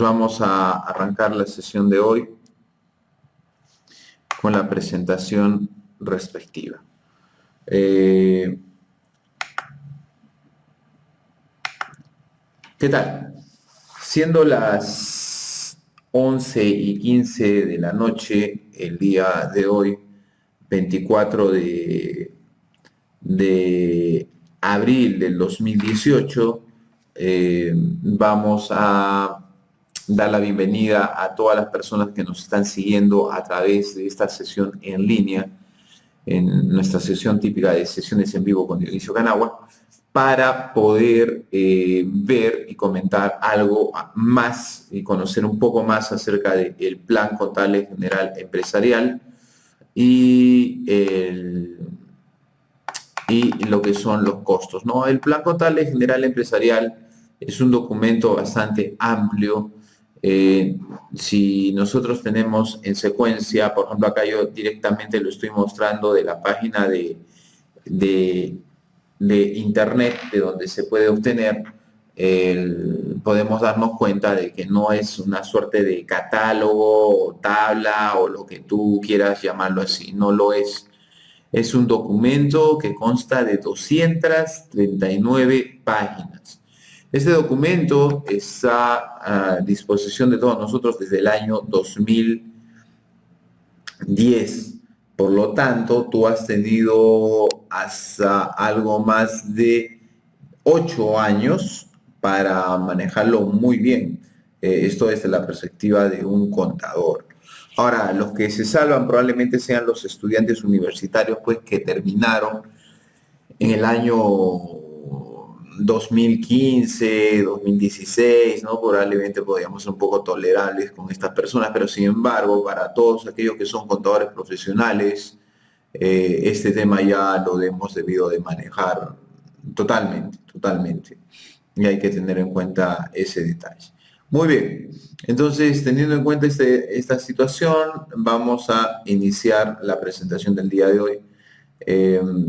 Vamos a arrancar la sesión de hoy con la presentación respectiva. ¿Qué tal? Siendo las 11:15 de la noche, el día de hoy, 24 de abril del 2018, vamos a dar la bienvenida a todas las personas que nos están siguiendo a través de esta sesión en línea, en nuestra sesión típica de sesiones en vivo con Dionisio Canagua, para poder ver y comentar algo más y conocer un poco más acerca del Plan Contable General Empresarial y lo que son los costos, ¿no? El Plan Contable General Empresarial es un documento bastante amplio. Si nosotros tenemos en secuencia, por ejemplo, acá yo directamente lo estoy mostrando de la página de internet, de donde se puede obtener, podemos darnos cuenta de que no es una suerte de catálogo o tabla o lo que tú quieras llamarlo así, no lo es. Es un documento que consta de 239 páginas. Este documento está a disposición de todos nosotros desde el año 2010. Por lo tanto, tú has tenido hasta algo más de 8 años para manejarlo muy bien. Esto desde la perspectiva de un contador. Ahora, los que se salvan probablemente sean los estudiantes universitarios, pues, que terminaron en el año 2015, 2016, ¿no? Probablemente podríamos ser un poco tolerables con estas personas, pero sin embargo, para todos aquellos que son contadores profesionales, este tema ya lo hemos debido de manejar totalmente. Y hay que tener en cuenta ese detalle. Muy bien, entonces teniendo en cuenta esta situación, vamos a iniciar la presentación del día de hoy.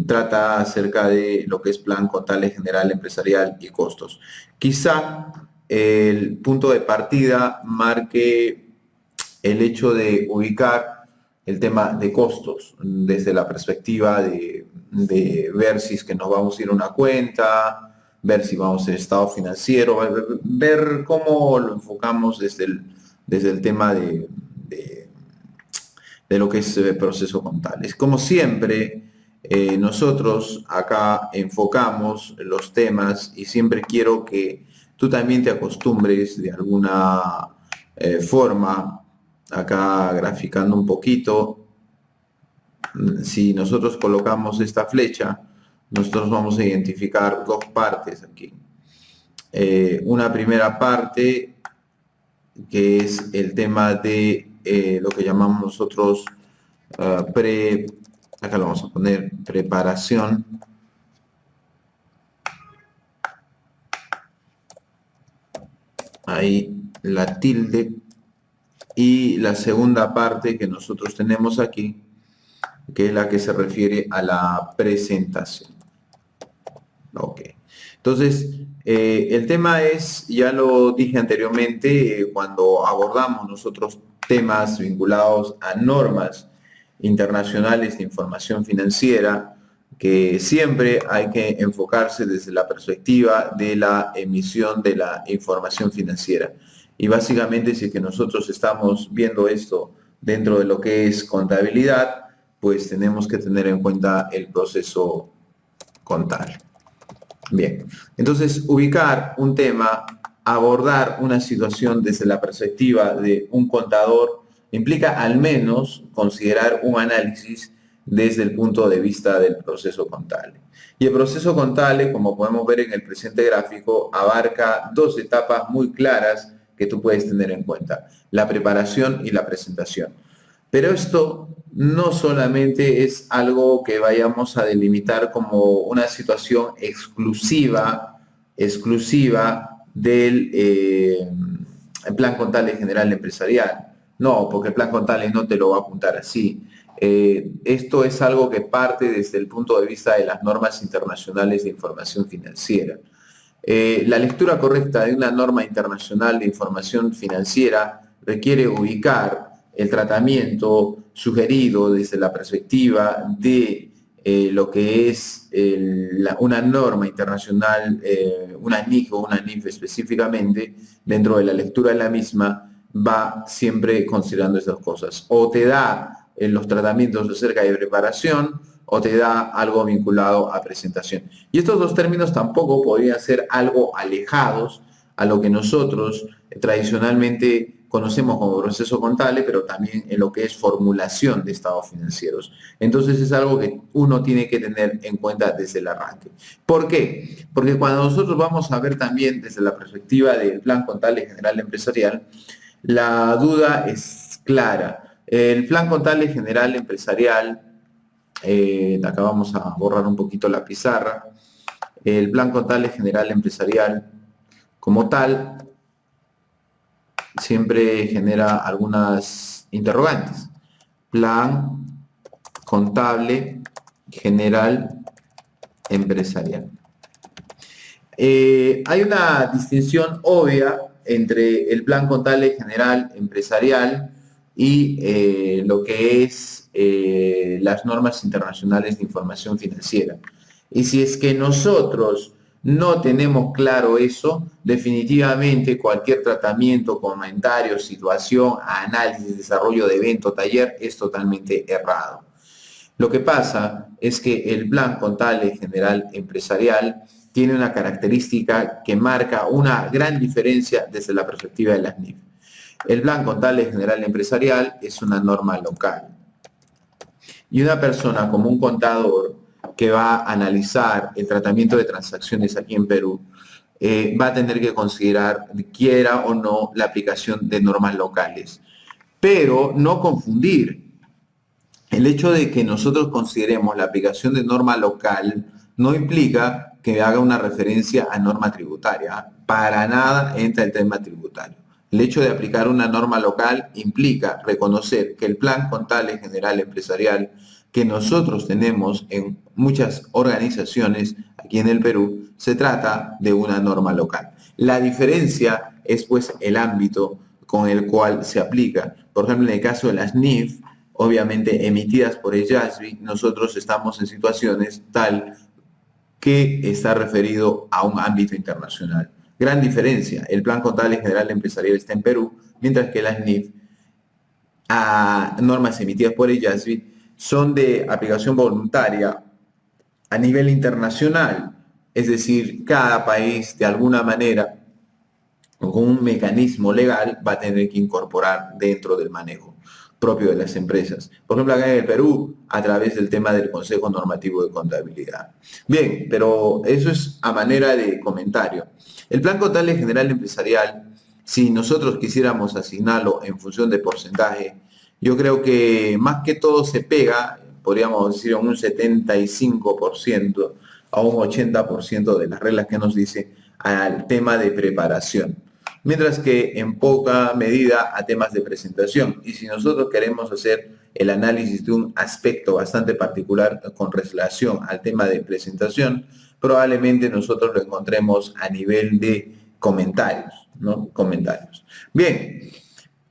Trata acerca de lo que es Plan Contable General Empresarial y costos. Quizá el punto de partida marque el hecho de ubicar el tema de costos desde la perspectiva de ver si es que nos vamos a ir a una cuenta, ver si vamos al estado financiero, ver cómo lo enfocamos desde el tema de lo que es el proceso contable. Como siempre, nosotros acá enfocamos los temas y siempre quiero que tú también te acostumbres de alguna forma, acá graficando un poquito. Si nosotros colocamos esta flecha, nosotros vamos a identificar dos partes aquí. Una primera parte que es el tema de lo que llamamos nosotros acá lo vamos a poner, preparación. Ahí la tilde. Y la segunda parte que nosotros tenemos aquí, que es la que se refiere a la presentación. Ok. Entonces, el tema es, ya lo dije anteriormente, cuando abordamos nosotros temas vinculados a normas internacionales de información financiera, que siempre hay que enfocarse desde la perspectiva de la emisión de la información financiera. Y básicamente, si es que nosotros estamos viendo esto dentro de lo que es contabilidad, pues tenemos que tener en cuenta el proceso contable. Bien, entonces ubicar un tema, abordar una situación desde la perspectiva de un contador implica al menos considerar un análisis desde el punto de vista del proceso contable. Y el proceso contable, como podemos ver en el presente gráfico, abarca dos etapas muy claras que tú puedes tener en cuenta: la preparación y la presentación. Pero esto no solamente es algo que vayamos a delimitar como una situación exclusiva del Plan Contable General Empresarial. No, porque el Plan Contable no te lo va a apuntar así. Esto es algo que parte desde el punto de vista de las normas internacionales de información financiera. La lectura correcta de una norma internacional de información financiera requiere ubicar el tratamiento sugerido desde la perspectiva de lo que es una norma internacional, una NIC o una NIF específicamente, dentro de la lectura de la misma, va siempre considerando esas cosas. O te da los tratamientos acerca de preparación, o te da algo vinculado a presentación. Y estos dos términos tampoco podrían ser algo alejados a lo que nosotros tradicionalmente conocemos como proceso contable, pero también en lo que es formulación de estados financieros. Entonces es algo que uno tiene que tener en cuenta desde el arranque. ¿Por qué? Porque cuando nosotros vamos a ver también desde la perspectiva del plan contable general empresarial, la duda es clara. El plan contable general empresarial, acá vamos a borrar un poquito la pizarra, el plan contable general empresarial como tal siempre genera algunas interrogantes. Plan contable general empresarial. Hay una distinción obvia entre el plan contable general empresarial y lo que es las normas internacionales de información financiera. Y si es que nosotros no tenemos claro eso, definitivamente cualquier tratamiento, comentario, situación, análisis, desarrollo de evento, taller es totalmente errado. Lo que pasa es que el plan contable general empresarial tiene una característica que marca una gran diferencia desde la perspectiva de las NIF. El plan contable general empresarial es una norma local. Y una persona como un contador que va a analizar el tratamiento de transacciones aquí en Perú, va a tener que considerar, quiera o no, la aplicación de normas locales. Pero no confundir. El hecho de que nosotros consideremos la aplicación de norma local no implica que haga una referencia a norma tributaria. Para nada entra el tema tributario. El hecho de aplicar una norma local implica reconocer que el plan contable general empresarial que nosotros tenemos en muchas organizaciones aquí en el Perú, se trata de una norma local. La diferencia es pues el ámbito con el cual se aplica. Por ejemplo, en el caso de las NIF, obviamente emitidas por el IASB, nosotros estamos en situaciones tal que está referido a un ámbito internacional. Gran diferencia, el plan contable general empresarial está en Perú, mientras que las NIF, normas emitidas por el IASB, son de aplicación voluntaria a nivel internacional, es decir, cada país de alguna manera, con un mecanismo legal, va a tener que incorporar dentro del manejo propio de las empresas. Por ejemplo, acá en el Perú, a través del tema del Consejo Normativo de Contabilidad. Bien, pero eso es a manera de comentario. El Plan Contable General Empresarial, si nosotros quisiéramos asignarlo en función de porcentaje, yo creo que más que todo se pega, podríamos decir, un 75% a un 80% de las reglas que nos dice al tema de preparación, mientras que en poca medida a temas de presentación. Y si nosotros queremos hacer el análisis de un aspecto bastante particular con relación al tema de presentación, probablemente nosotros lo encontremos a nivel de comentarios, ¿no? Comentarios. Bien,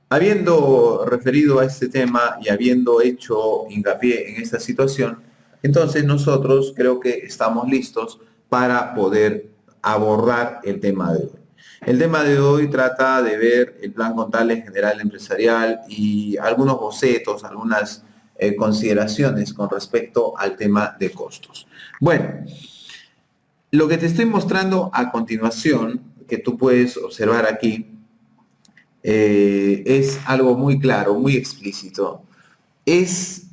habiendo referido a este tema y habiendo hecho hincapié en esta situación, entonces nosotros creo que estamos listos para poder abordar el tema de hoy. El tema de hoy trata de ver el plan contable general empresarial y algunos bocetos, algunas consideraciones con respecto al tema de costos. Bueno, lo que te estoy mostrando a continuación, que tú puedes observar aquí, es algo muy claro, muy explícito. Es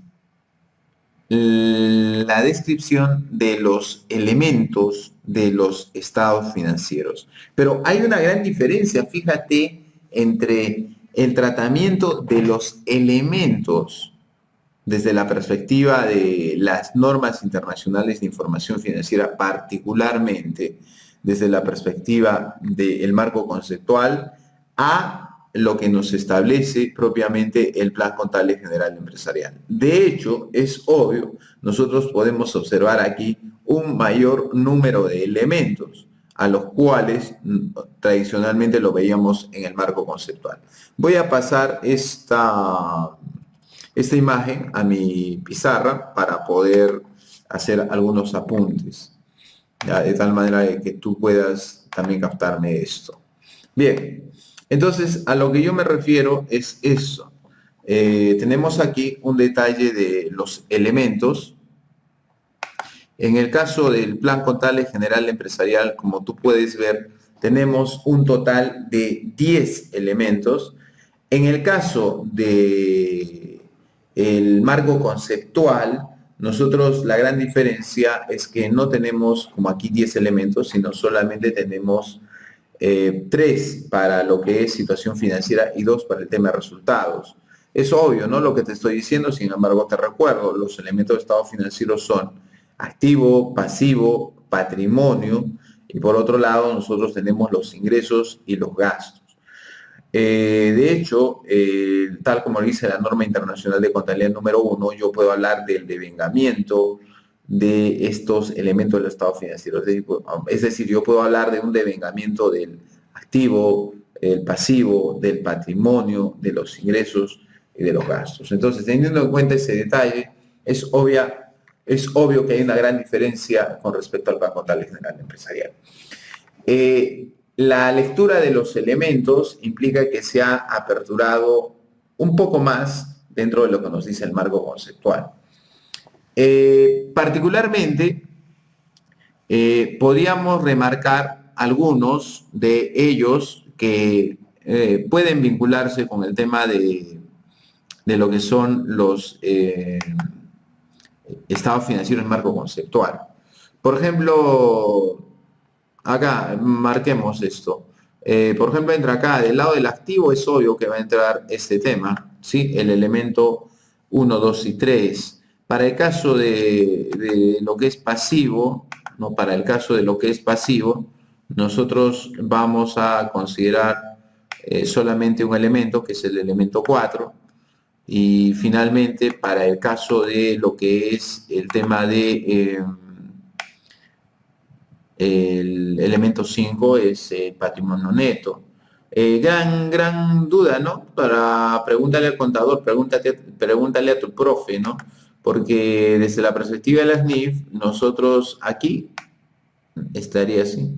la descripción de los elementos de los estados financieros. Pero hay una gran diferencia, fíjate, entre el tratamiento de los elementos desde la perspectiva de las normas internacionales de información financiera, particularmente desde la perspectiva del marco conceptual, a lo que nos establece propiamente el Plan Contable General Empresarial. De hecho, es obvio, nosotros podemos observar aquí un mayor número de elementos a los cuales tradicionalmente lo veíamos en el marco conceptual. Voy a pasar esta imagen a mi pizarra para poder hacer algunos apuntes, ¿ya? De tal manera que tú puedas también captarme esto. Bien, entonces a lo que yo me refiero es eso. Tenemos aquí un detalle de los elementos. En el caso del plan contable general empresarial, como tú puedes ver, tenemos un total de 10 elementos. En el caso de el marco conceptual, nosotros la gran diferencia es que no tenemos como aquí 10 elementos, sino solamente tenemos 3 para lo que es situación financiera y 2 para el tema de resultados. Es obvio, ¿no? Lo que te estoy diciendo, sin embargo, te recuerdo, los elementos de estado financiero son activo, pasivo, patrimonio, y por otro lado nosotros tenemos los ingresos y los gastos. De hecho, tal como dice la norma internacional de contabilidad número 1, yo puedo hablar del devengamiento de estos elementos del estado financiero. Es decir, yo puedo hablar de un devengamiento del activo, el pasivo, del patrimonio, de los ingresos y de los gastos. Entonces, teniendo en cuenta ese detalle, es obvio que hay una gran diferencia con respecto al plan contable general empresarial. La lectura de los elementos implica que se ha aperturado un poco más dentro de lo que nos dice el marco conceptual. Particularmente, podríamos remarcar algunos de ellos que pueden vincularse con el tema de lo que son los estados financieros en marco conceptual. Por ejemplo, acá marquemos esto. Por ejemplo, entra acá, del lado del activo es obvio que va a entrar este tema, ¿sí? El elemento 1, 2 y 3. Para el caso de lo que es pasivo, ¿no? Para el caso de lo que es pasivo, nosotros vamos a considerar solamente un elemento, que es el elemento 4. Y finalmente, para el caso de lo que es el tema de el elemento 5 es patrimonio neto. Gran duda, ¿no? Pregúntale al contador, pregúntale a tu profe, ¿no? Porque desde la perspectiva de las NIF, nosotros aquí estaría así.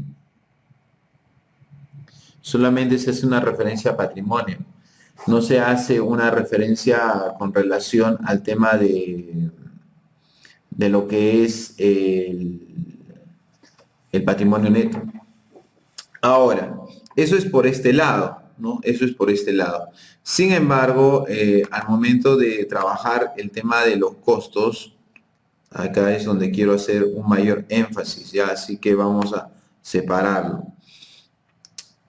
Solamente se hace una referencia a patrimonio. No se hace una referencia con relación al tema de lo que es el patrimonio neto. Ahora, eso es por este lado, ¿no? Eso es por este lado. Sin embargo, al momento de trabajar el tema de los costos, acá es donde quiero hacer un mayor énfasis, ¿ya? Así que vamos a separarlo.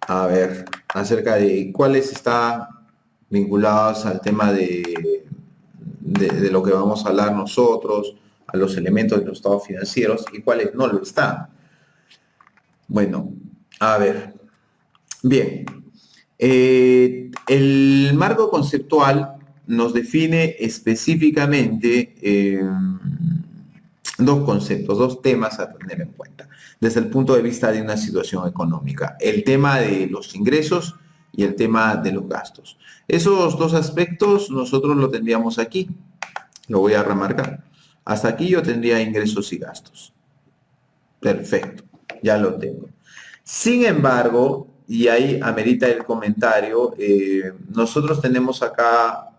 A ver, acerca de cuáles están vinculados al tema de lo que vamos a hablar nosotros, a los elementos de los estados financieros y cuáles no lo están. Bueno, a ver. Bien. El marco conceptual nos define específicamente dos conceptos, dos temas a tener en cuenta desde el punto de vista de una situación económica. El tema de los ingresos y el tema de los gastos. Esos dos aspectos nosotros lo tendríamos aquí. Lo voy a remarcar. Hasta aquí yo tendría ingresos y gastos. Perfecto, ya lo tengo. Sin embargo, y ahí amerita el comentario, nosotros tenemos acá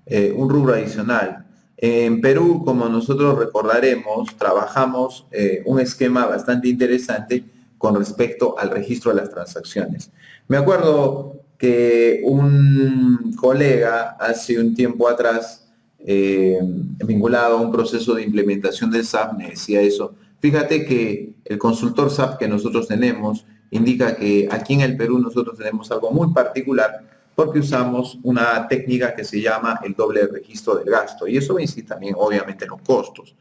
un rubro adicional. En Perú, como nosotros recordaremos, trabajamos un esquema bastante interesante con respecto al registro de las transacciones. Me acuerdo que un colega hace un tiempo atrás, vinculado a un proceso de implementación del SAP, me decía eso. Fíjate que el consultor SAP que nosotros tenemos indica que aquí en el Perú nosotros tenemos algo muy particular porque usamos una técnica que se llama el doble registro del gasto y eso va a incidir también obviamente en los costos.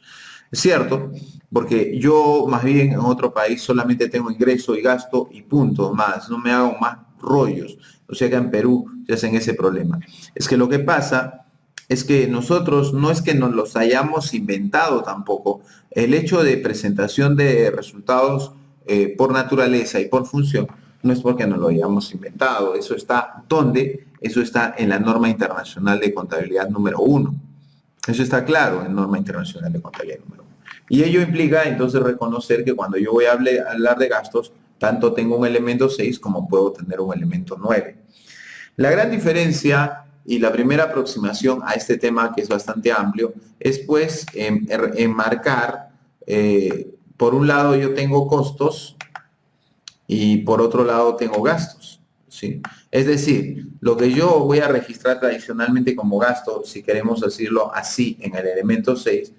Es cierto, porque yo más bien en otro país solamente tengo ingreso y gasto y punto más, no me hago más rollos. O sea que en Perú se hacen ese problema. Es que lo que pasa es que nosotros no es que nos los hayamos inventado tampoco. El hecho de presentación de resultados por naturaleza y por función, no es porque nos lo hayamos inventado. Eso está, ¿dónde? Eso está en la norma internacional de contabilidad número 1. Eso está claro en norma internacional de contabilidad número 1. Y ello implica entonces reconocer que cuando yo voy a hablar de gastos, tanto tengo un elemento 6 como puedo tener un elemento 9. La gran diferencia y la primera aproximación a este tema, que es bastante amplio, es pues enmarcar, por un lado yo tengo costos y por otro lado tengo gastos, ¿sí? Es decir, lo que yo voy a registrar tradicionalmente como gasto, si queremos decirlo así en el elemento 6,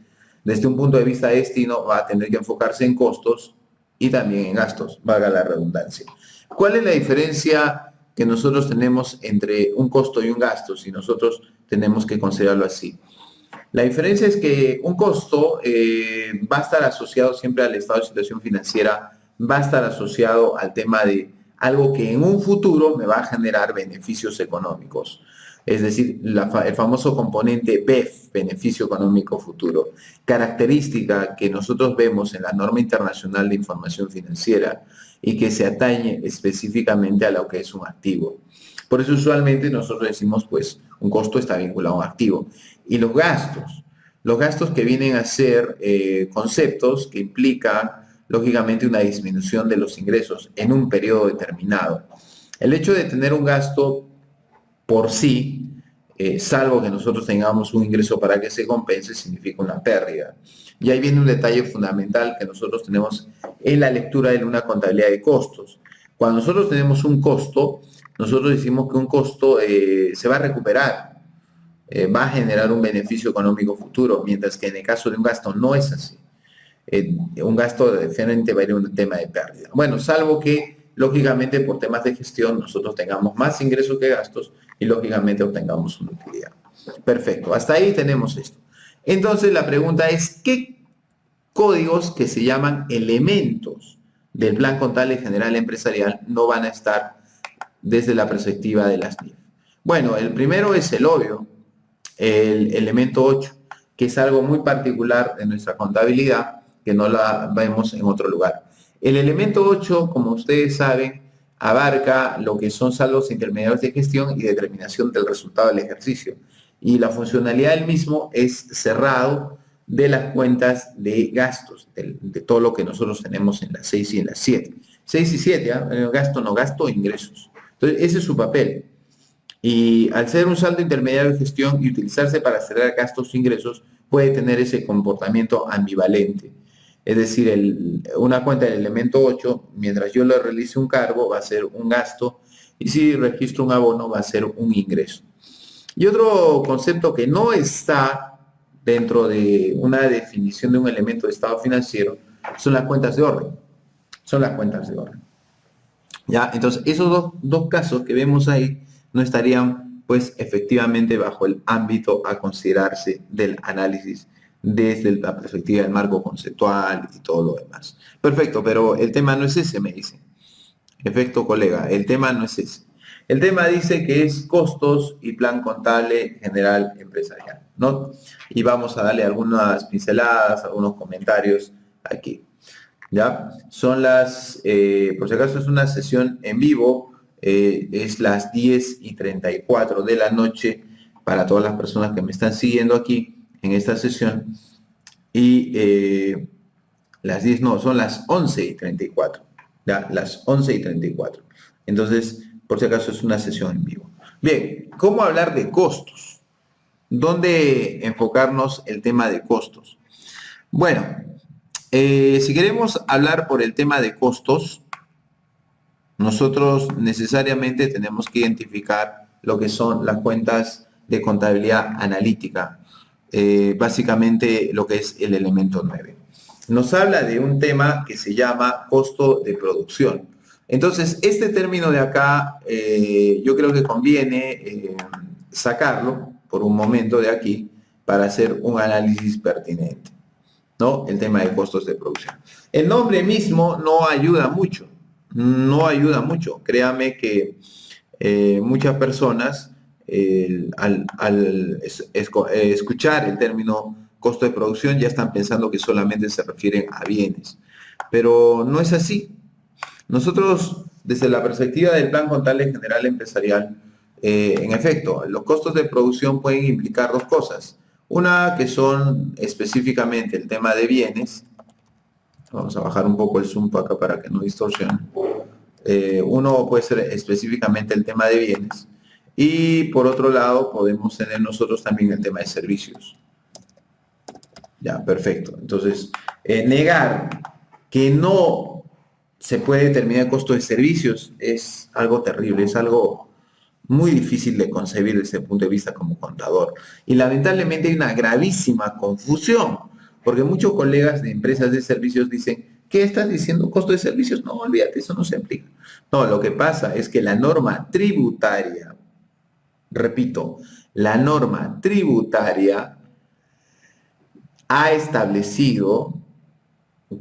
desde un punto de vista de destino va a tener que enfocarse en costos y también en gastos, valga la redundancia. ¿Cuál es la diferencia que nosotros tenemos entre un costo y un gasto, si nosotros tenemos que considerarlo así? La diferencia es que un costo va a estar asociado siempre al estado de situación financiera, va a estar asociado al tema de algo que en un futuro me va a generar beneficios económicos. Es decir, el famoso componente BEF, beneficio económico futuro, característica que nosotros vemos en la norma internacional de información financiera y que se atañe específicamente a lo que es un activo. Por eso usualmente nosotros decimos, pues, un costo está vinculado a un activo. Y los gastos que vienen a ser conceptos que implican, lógicamente, una disminución de los ingresos en un periodo determinado. El hecho de tener un gasto por sí, salvo que nosotros tengamos un ingreso para que se compense, significa una pérdida. Y ahí viene un detalle fundamental que nosotros tenemos en la lectura de una contabilidad de costos. Cuando nosotros tenemos un costo, nosotros decimos que un costo se va a recuperar, va a generar un beneficio económico futuro, mientras que en el caso de un gasto no es así. Un gasto diferente va a ir a un tema de pérdida. Bueno, salvo que, lógicamente, por temas de gestión, nosotros tengamos más ingresos que gastos y, lógicamente, obtengamos una utilidad. Perfecto, hasta ahí tenemos esto. Entonces, la pregunta es, ¿qué códigos que se llaman elementos del plan contable general empresarial no van a estar desde la perspectiva de las NIF? Bueno, el primero es el obvio, el elemento 8, que es algo muy particular de nuestra contabilidad, que no la vemos en otro lugar. El elemento 8, como ustedes saben, abarca lo que son saldos intermediarios de gestión y determinación del resultado del ejercicio. Y la funcionalidad del mismo es cerrado de las cuentas de gastos, de todo lo que nosotros tenemos en las 6 y en las 7. 6 y 7, gasto no gasto, ingresos. Entonces, ese es su papel. Y al ser un saldo intermediario de gestión y utilizarse para cerrar gastos e ingresos, puede tener ese comportamiento ambivalente. Es decir, una cuenta del elemento 8, mientras yo le realice un cargo, va a ser un gasto, y si registro un abono, va a ser un ingreso. Y otro concepto que no está dentro de una definición de un elemento de estado financiero son las cuentas de orden. Son las cuentas de orden. ¿Ya? Entonces, esos dos casos que vemos ahí no estarían, pues, efectivamente bajo el ámbito a considerarse del análisis desde la perspectiva del marco conceptual y todo lo demás. Perfecto, pero el tema no es ese, me dicen. Efecto, colega, el tema no es ese. El tema dice que es costos y plan contable general empresarial, ¿no? Y vamos a darle algunas pinceladas, algunos comentarios aquí. ¿Ya? Son por si acaso es una sesión en vivo, es las 10:34 de la noche para todas las personas que me están siguiendo aquí en esta sesión. Y las 10 no, son las 11:34. ¿Ya? Las 11:34. Entonces, por si acaso es una sesión en vivo. Bien, ¿cómo hablar de costos? ¿Dónde enfocarnos el tema de costos? Bueno, si queremos hablar por el tema de costos, nosotros necesariamente tenemos que identificar lo que son las cuentas de contabilidad analítica, básicamente lo que es el elemento 9. Nos habla de un tema que se llama costo de producción. Entonces, este término de acá, yo creo que conviene sacarlo por un momento de aquí para hacer un análisis pertinente, ¿no? El tema de costos de producción. El nombre mismo no ayuda mucho, no ayuda mucho. Créame que muchas personas al escuchar el término costo de producción ya están pensando que solamente se refieren a bienes, pero no es así. Nosotros, desde la perspectiva del Plan Contable General Empresarial, en efecto, los costos de producción pueden implicar dos cosas. Una que son específicamente el tema de bienes. Vamos a bajar un poco el zoom acá para que no distorsione. Uno puede ser específicamente el tema de bienes. Y por otro lado, podemos tener nosotros también el tema de servicios. Ya, perfecto. Entonces, negar que no se puede determinar el costo de servicios es algo terrible, es algo muy difícil de concebir desde el punto de vista como contador. Y lamentablemente hay una gravísima confusión, porque muchos colegas de empresas de servicios dicen, ¿qué estás diciendo? ¿Costo de servicios? No, olvídate, eso no se aplica. No, lo que pasa es que la norma tributaria, repito, la norma tributaria ha establecido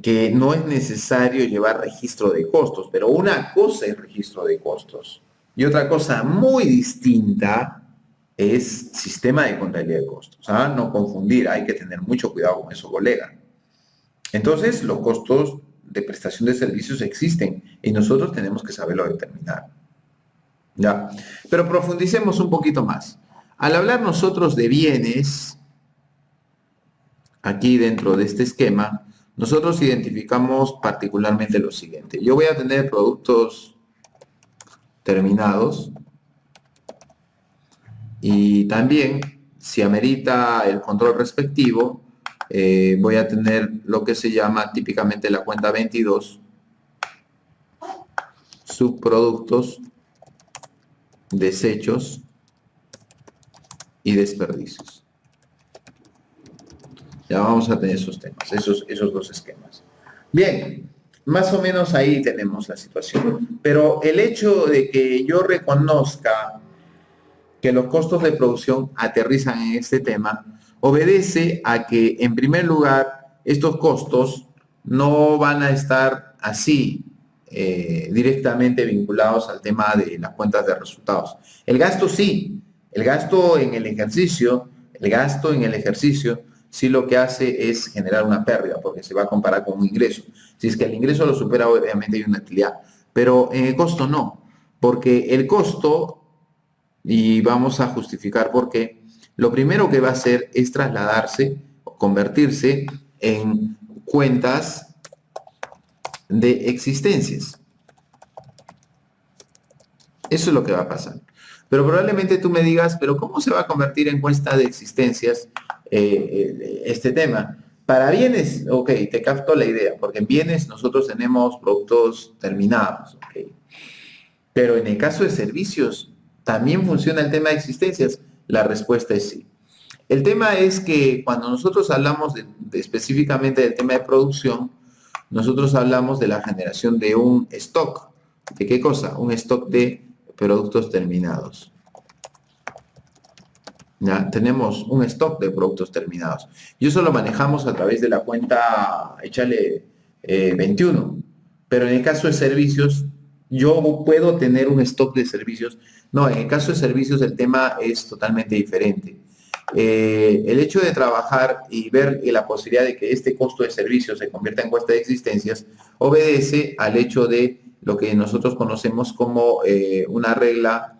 que no es necesario llevar registro de costos, pero una cosa es registro de costos y otra cosa muy distinta es sistema de contabilidad de costos. ¿Ah? No confundir, hay que tener mucho cuidado con eso, colega. Entonces, los costos de prestación de servicios existen y nosotros tenemos que saberlo determinar. ¿Ya? Pero profundicemos un poquito más. Al hablar nosotros de bienes, aquí dentro de este esquema, nosotros identificamos particularmente lo siguiente. Yo voy a tener productos terminados y también, si amerita el control respectivo, voy a tener lo que se llama típicamente la cuenta 22, subproductos, desechos y desperdicios. Ya vamos a tener esos temas, esos dos esquemas. Bien, más o menos ahí tenemos la situación. Pero el hecho de que yo reconozca que los costos de producción aterrizan en este tema, obedece a que, en primer lugar, estos costos no van a estar así directamente vinculados al tema de las cuentas de resultados. El gasto sí, el gasto en el ejercicio, sí lo que hace es generar una pérdida, porque se va a comparar con un ingreso. Si es que el ingreso lo supera, obviamente hay una utilidad, pero en el costo no, porque el costo, y vamos a justificar por qué, lo primero que va a hacer es trasladarse, convertirse en cuentas de existencias. Eso es lo que va a pasar. Pero probablemente tú me digas, pero ¿cómo se va a convertir en cuenta de existencias este tema? Para bienes, ok, te capto la idea, porque en bienes nosotros tenemos productos terminados, ok. Pero en el caso de servicios, ¿también funciona el tema de existencias? La respuesta es sí. El tema es que cuando nosotros hablamos específicamente del tema de producción, nosotros hablamos de la generación de un stock. ¿De qué cosa? Un stock de productos terminados. ¿Ya? Tenemos un stock de productos terminados. Y eso lo manejamos a través de la cuenta, échale 21. Pero en el caso de servicios, yo puedo tener un stock de servicios. No, en el caso de servicios el tema es totalmente diferente. El hecho de trabajar y ver la posibilidad de que este costo de servicios se convierta en cuenta de existencias obedece al hecho de lo que nosotros conocemos como una regla.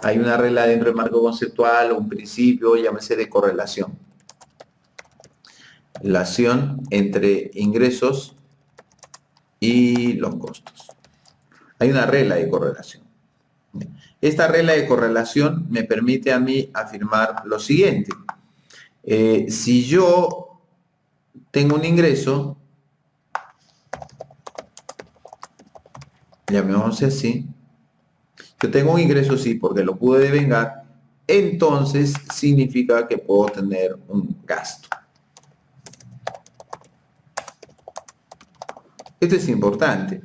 Hay una regla dentro del marco conceptual o un principio, llámese de correlación. Relación entre ingresos y los costos. Hay una regla de correlación. Esta regla de correlación me permite a mí afirmar lo siguiente. Si yo tengo un ingreso, llamémoslo así, yo tengo un ingreso sí porque lo pude devengar, entonces significa que puedo tener un gasto. Esto es importante.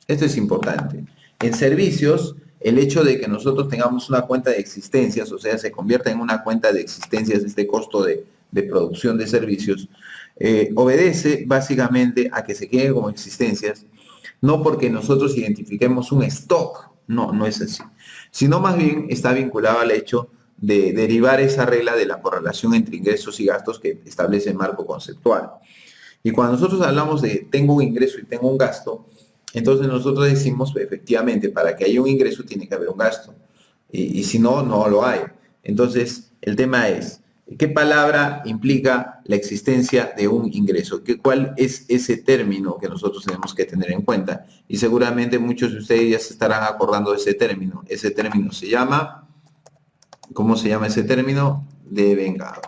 Esto es importante. En servicios, el hecho de que nosotros tengamos una cuenta de existencias, o sea, se convierta en una cuenta de existencias este costo de producción de servicios, obedece básicamente a que se quede como existencias, no porque nosotros identifiquemos un stock, no es así, sino más bien está vinculado al hecho de derivar esa regla de la correlación entre ingresos y gastos que establece el marco conceptual. Y cuando nosotros hablamos de tengo un ingreso y tengo un gasto, Entonces nosotros decimos, efectivamente, para que haya un ingreso tiene que haber un gasto. Y si no, no lo hay. Entonces, el tema es, ¿qué palabra implica la existencia de un ingreso? ¿Cuál es ese término que nosotros tenemos que tener en cuenta? Y seguramente muchos de ustedes ya se estarán acordando de ese término. Ese término se llama, ¿cómo se llama ese término? Devengado.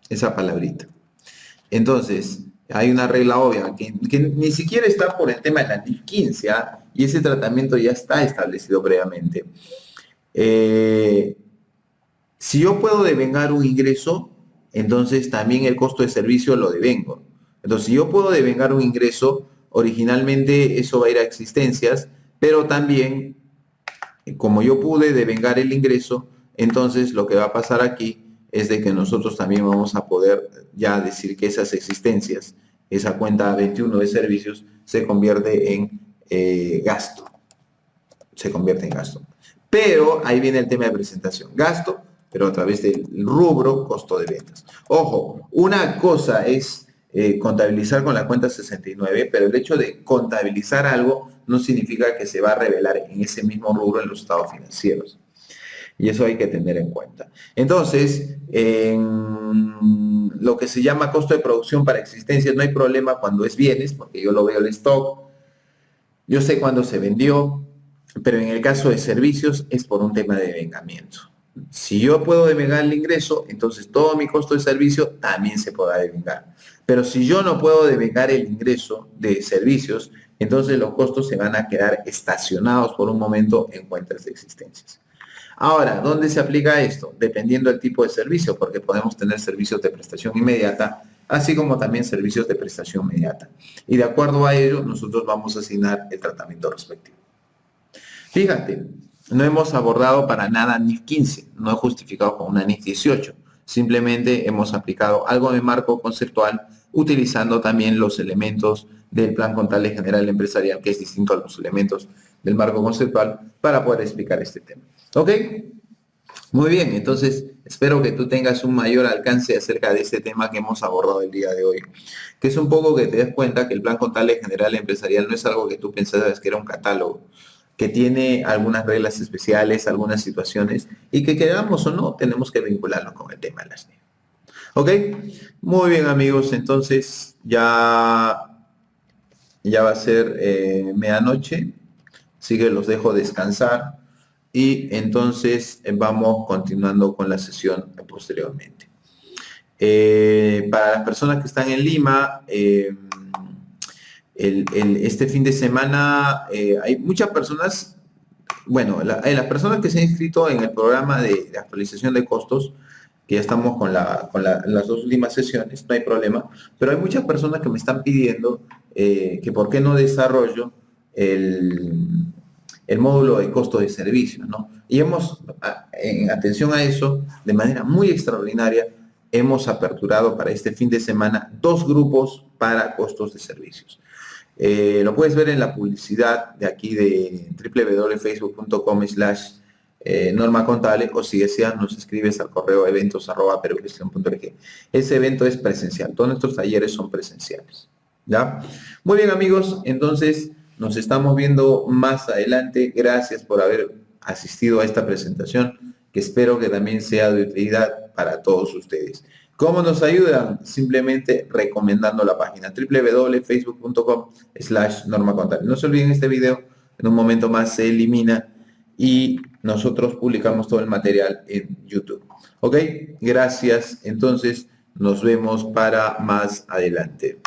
Esa palabrita. Entonces, hay una regla obvia que ni siquiera está por el tema de la NIF 15, ¿ah? Y ese tratamiento ya está establecido previamente. Si yo puedo devengar un ingreso, entonces también el costo de servicio lo devengo. Entonces, si yo puedo devengar un ingreso, originalmente eso va a ir a existencias, pero también, como yo pude devengar el ingreso, entonces lo que va a pasar aquí es de que nosotros también vamos a poder ya decir que esas existencias, esa cuenta 21 de servicios, se convierte en gasto. Se convierte en gasto. Pero ahí viene el tema de presentación. Gasto, pero a través del rubro costo de ventas. Ojo, una cosa es contabilizar con la cuenta 69, pero el hecho de contabilizar algo no significa que se va a revelar en ese mismo rubro en los estados financieros. Y eso hay que tener en cuenta. Entonces, en lo que se llama costo de producción para existencias no hay problema cuando es bienes, porque yo lo veo en stock, yo sé cuándo se vendió, pero en el caso de servicios es por un tema de devengamiento. Si yo puedo devengar el ingreso, entonces todo mi costo de servicio también se podrá devengar. Pero si yo no puedo devengar el ingreso de servicios, entonces los costos se van a quedar estacionados por un momento en cuentas de existencias. Ahora, ¿dónde se aplica esto? Dependiendo del tipo de servicio, porque podemos tener servicios de prestación inmediata, así como también servicios de prestación inmediata. Y de acuerdo a ello, nosotros vamos a asignar el tratamiento respectivo. Fíjate, no hemos abordado para nada NIF 15, no he justificado con una NIF 18. Simplemente hemos aplicado algo de marco conceptual utilizando también los elementos del plan contable general empresarial, que es distinto a los elementos del marco conceptual, para poder explicar este tema. ¿Ok? Muy bien, entonces espero que tú tengas un mayor alcance acerca de este tema que hemos abordado el día de hoy, que es un poco que te des cuenta que el plan contable general empresarial no es algo que tú pensabas que era un catálogo, que tiene algunas reglas especiales, algunas situaciones, y que queramos o no, tenemos que vincularlo con el tema de las NIF. ¿Ok? Muy bien, amigos, entonces ya va a ser medianoche, así que los dejo descansar y entonces vamos continuando con la sesión posteriormente. Para las personas que están en Lima, este fin de semana hay muchas personas, bueno, las personas que se han inscrito en el programa de actualización de costos, que ya estamos con las dos últimas sesiones, no hay problema, pero hay muchas personas que me están pidiendo que por qué no desarrollo el módulo de costo de servicios, ¿no? Y en atención a eso, de manera muy extraordinaria, hemos aperturado para este fin de semana 2 grupos para costos de servicios. Lo puedes ver en la publicidad de aquí de www.facebook.com/Norma Contable, o si deseas nos escribes al correo eventos@perugestión.org. Ese evento es presencial, todos nuestros talleres son presenciales. ¿Ya? Muy bien, amigos, entonces nos estamos viendo más adelante. Gracias por haber asistido a esta presentación, que espero que también sea de utilidad para todos ustedes. ¿Cómo nos ayudan? Simplemente recomendando la página www.facebook.com/Norma Contable. No se olviden, este video en un momento más se elimina y nosotros publicamos todo el material en YouTube. ¿Ok? Gracias. Entonces, nos vemos para más adelante.